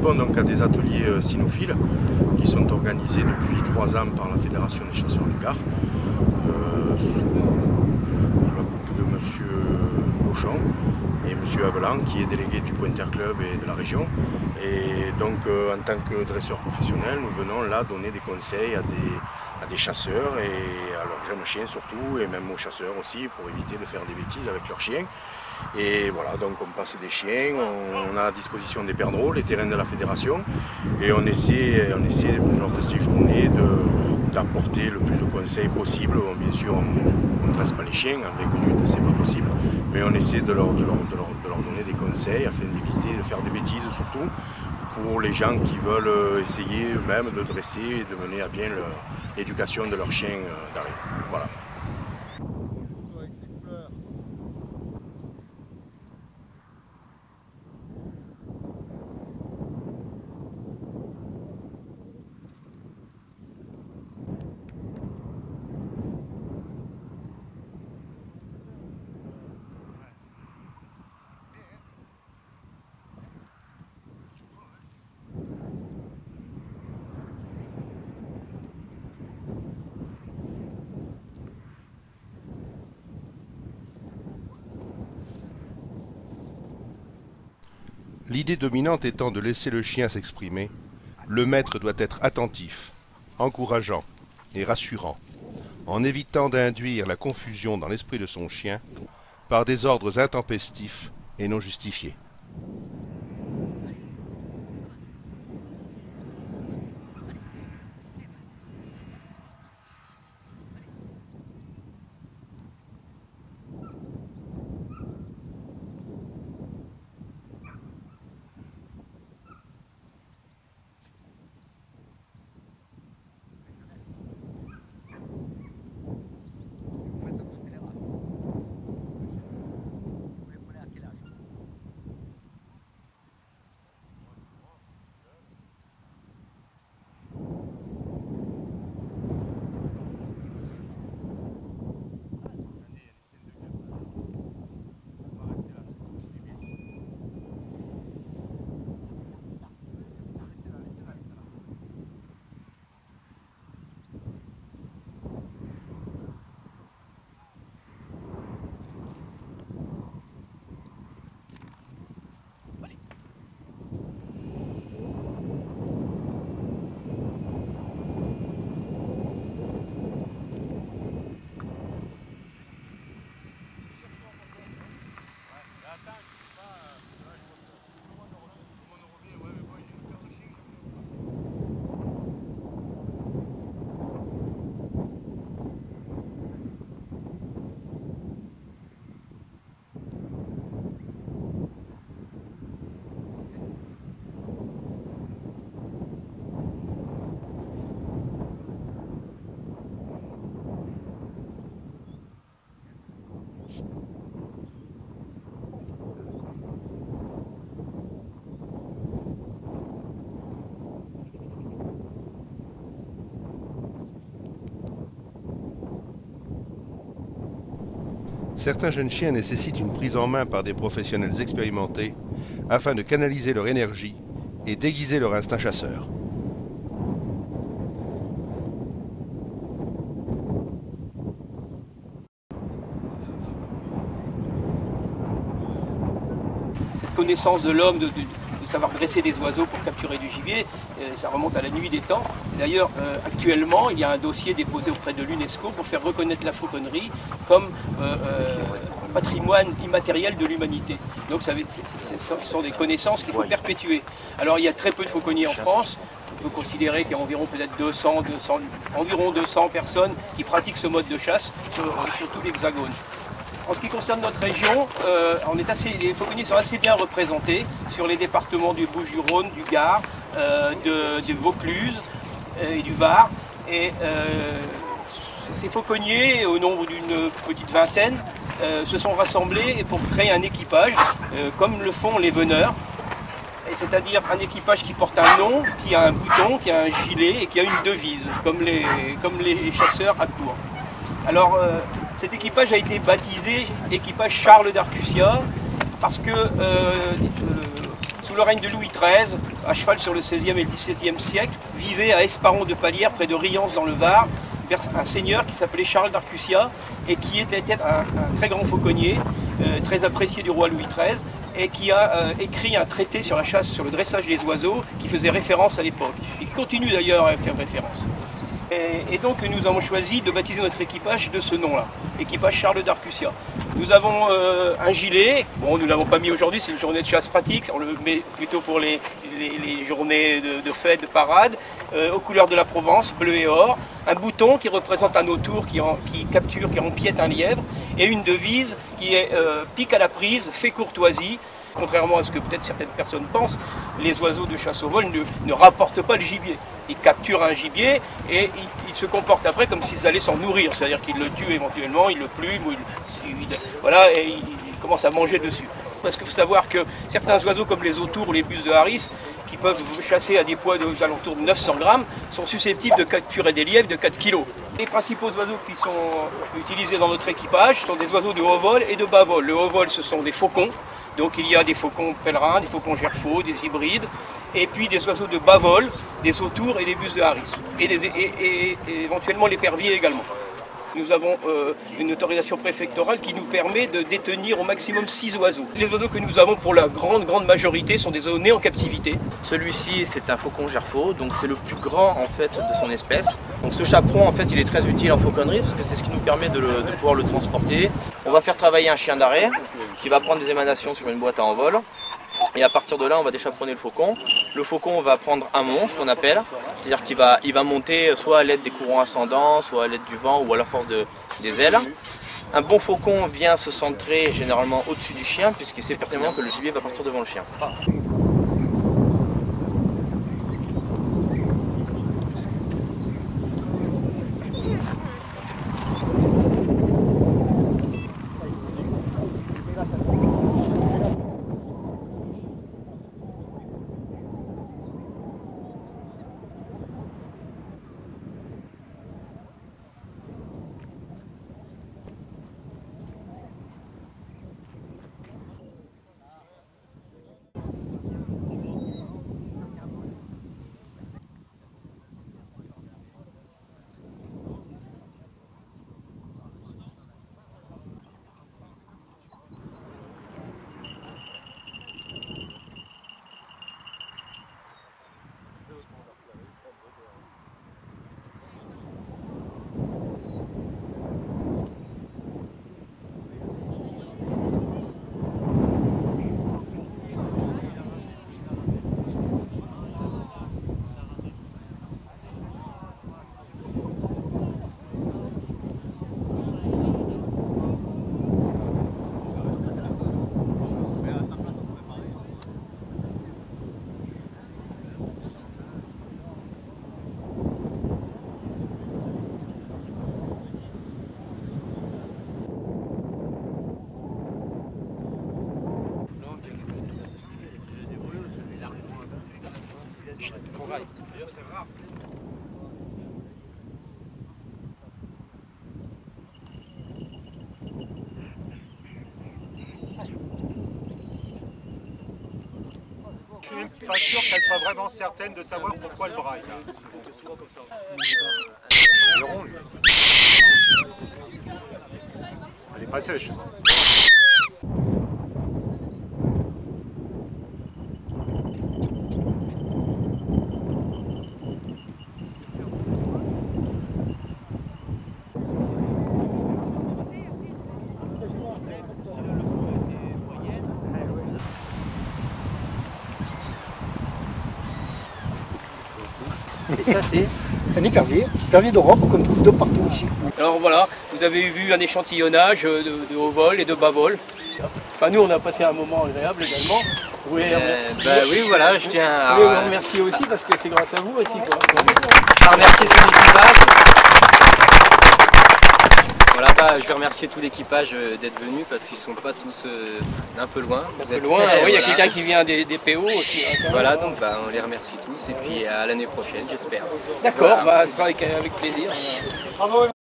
participons donc à des ateliers cynophiles qui sont organisés depuis 3 ans par la Fédération des chasseurs du Gard, sous la coupe de M. Cochon et M. Avelan, qui est délégué du Pointer Club et de la région. Et donc en tant que dresseur professionnel, nous venons là donner des conseils à des chasseurs et à leurs jeunes chiens surtout, et même aux chasseurs aussi, pour éviter de faire des bêtises avec leurs chiens. Et voilà, donc on passe des chiens, on a à disposition des perdreaux, les terrains de la fédération, et on essaie lors de ces journées d'apporter le plus de conseils possible. Bon, bien sûr, on ne dresse pas les chiens, en 20 minutes c'est pas possible, mais on essaie de leur donner des conseils afin d'éviter de faire des bêtises surtout, pour les gens qui veulent essayer eux-mêmes de dresser et de mener à bien l'éducation de leurs chiens d'arrêt. Voilà. L'idée dominante étant de laisser le chien s'exprimer, le maître doit être attentif, encourageant et rassurant, en évitant d'induire la confusion dans l'esprit de son chien par des ordres intempestifs et non justifiés. Certains jeunes chiens nécessitent une prise en main par des professionnels expérimentés afin de canaliser leur énergie et déguiser leur instinct chasseur. Cette connaissance de l'homme, de savoir dresser des oiseaux pour capturer du gibier, ça remonte à la nuit des temps. D'ailleurs, actuellement, il y a un dossier déposé auprès de l'UNESCO pour faire reconnaître la fauconnerie comme patrimoine immatériel de l'humanité. Donc ce sont des connaissances qu'il faut perpétuer. Alors il y a très peu de fauconniers en France. On peut considérer qu'il y a environ peut-être environ 200 personnes qui pratiquent ce mode de chasse sur tout l'Hexagone. En ce qui concerne notre région, les fauconniers sont assez bien représentés sur les départements du Bouches-du-Rhône, du Gard, du Vaucluse et du Var. Et ces fauconniers, au nombre d'une petite vingtaine, se sont rassemblés pour créer un équipage, comme le font les veneurs. C'est-à-dire un équipage qui porte un nom, qui a un bouton, qui a un gilet et qui a une devise, comme les chasseurs à courre. Alors, cet équipage a été baptisé équipage Charles d'Arcussia parce que sous le règne de Louis XIII, à cheval sur le XVIe et le XVIIe siècle, vivait à Esparon-de-Palière, près de Riance dans le Var, un seigneur qui s'appelait Charles d'Arcusia et qui était un très grand fauconnier, très apprécié du roi Louis XIII, et qui a écrit un traité sur la chasse, sur le dressage des oiseaux, qui faisait référence à l'époque, et qui continue d'ailleurs à faire référence. Et donc nous avons choisi de baptiser notre équipage de ce nom-là, équipage Charles d'Arcusia. Nous avons un gilet, bon nous ne l'avons pas mis aujourd'hui, c'est une journée de chasse pratique, on le met plutôt pour les journées de fête, de parade, aux couleurs de la Provence, bleu et or, un bouton qui représente un autour qui empiète un lièvre, et une devise qui est pique à la prise, fait courtoisie. Contrairement à ce que peut-être certaines personnes pensent, les oiseaux de chasse au vol ne rapportent pas le gibier. Ils capturent un gibier et ils se comportent après comme s'ils allaient s'en nourrir. C'est-à-dire qu'ils le tuent éventuellement, ils le plument, voilà, et ils commencent à manger dessus. Parce qu'il faut savoir que certains oiseaux comme les autours ou les buses de Harris, qui peuvent chasser à des poids d'alentour de 900 grammes, sont susceptibles de capturer des lièvres de 4 kg. Les principaux oiseaux qui sont utilisés dans notre équipage sont des oiseaux de haut vol et de bas vol. Le haut vol, ce sont des faucons. Donc il y a des faucons pèlerins, des faucons gerfaux, des hybrides, et puis des oiseaux de bas vol, des autours et des buses de Harris, et éventuellement l'épervier également. Nous avons une autorisation préfectorale qui nous permet de détenir au maximum 6 oiseaux. Les oiseaux que nous avons pour la grande majorité sont des oiseaux nés en captivité. Celui-ci c'est un faucon gerfaut, donc c'est le plus grand en fait de son espèce. Donc ce chaperon en fait il est très utile en fauconnerie parce que c'est ce qui nous permet de pouvoir le transporter. On va faire travailler un chien d'arrêt qui va prendre des émanations sur une boîte à envol. Et à partir de là, on va déchaperonner le faucon. Le faucon va prendre un monstre, qu'on appelle, c'est-à-dire qu'il va monter soit à l'aide des courants ascendants, soit à l'aide du vent ou à la force des ailes. Un bon faucon vient se centrer généralement au-dessus du chien, puisqu'il sait pertinemment que le gibier va partir devant le chien. D'ailleurs, c'est rare. Je suis même pas sûr qu'elle soit vraiment certaine de savoir pourquoi le braille. Elle est ronde. Elle est pas sèche. Et ça c'est un épervier d'Europe, qu'on trouve de partout ici. Alors voilà, vous avez vu un échantillonnage de haut vol et de bas vol. Enfin nous on a passé un moment agréable également. Oui, oui voilà, je tiens à... Oui, on remercie aussi parce que c'est grâce à vous aussi. Je remercie tout l'équipage. Voilà, je vais remercier tout l'équipage d'être venu parce qu'ils ne sont pas tous d'un peu loin. Un peu loin, oui, il y a quelqu'un qui vient des PO aussi. Voilà, donc on les remercie tous et puis à l'année prochaine, j'espère. D'accord, voilà. Ce sera avec plaisir. Bravo.